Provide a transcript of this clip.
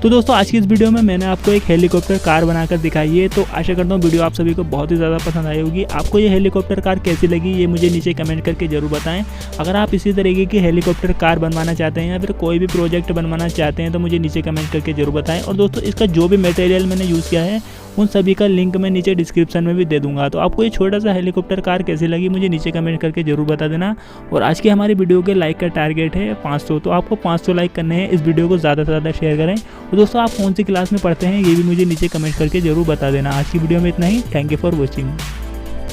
तो दोस्तों आज की इस वीडियो में मैंने आपको एक हेलीकॉप्टर कार बनाकर दिखाई है। तो आशा करता हूँ वीडियो आप सभी को बहुत ही ज़्यादा पसंद आई होगी। आपको ये हेलीकॉप्टर कार कैसी लगी ये मुझे नीचे कमेंट करके ज़रूर बताएं। अगर आप इसी तरीके की हेलीकॉप्टर कार बनवाना चाहते हैं या फिर कोई भी प्रोजेक्ट बनवाना चाहते हैं तो मुझे नीचे कमेंट करके ज़रूर बताएं। और दोस्तों इसका जो भी मटेरियल मैंने यूज़ किया है उन सभी का लिंक मैं नीचे डिस्क्रिप्शन में भी दे दूंगा। तो आपको ये छोटा सा हेलीकॉप्टर कार कैसी लगी मुझे नीचे कमेंट करके जरूर बता देना। और आज की हमारी वीडियो के लाइक का टारगेट है 500, तो आपको 500 लाइक करने हैं। इस वीडियो को ज़्यादा से ज़्यादा शेयर करें। और दोस्तों आप कौन सी क्लास में पढ़ते हैं ये भी मुझे नीचे कमेंट करके जरूर बता देना। आज की वीडियो में इतना ही। Thank you for watching.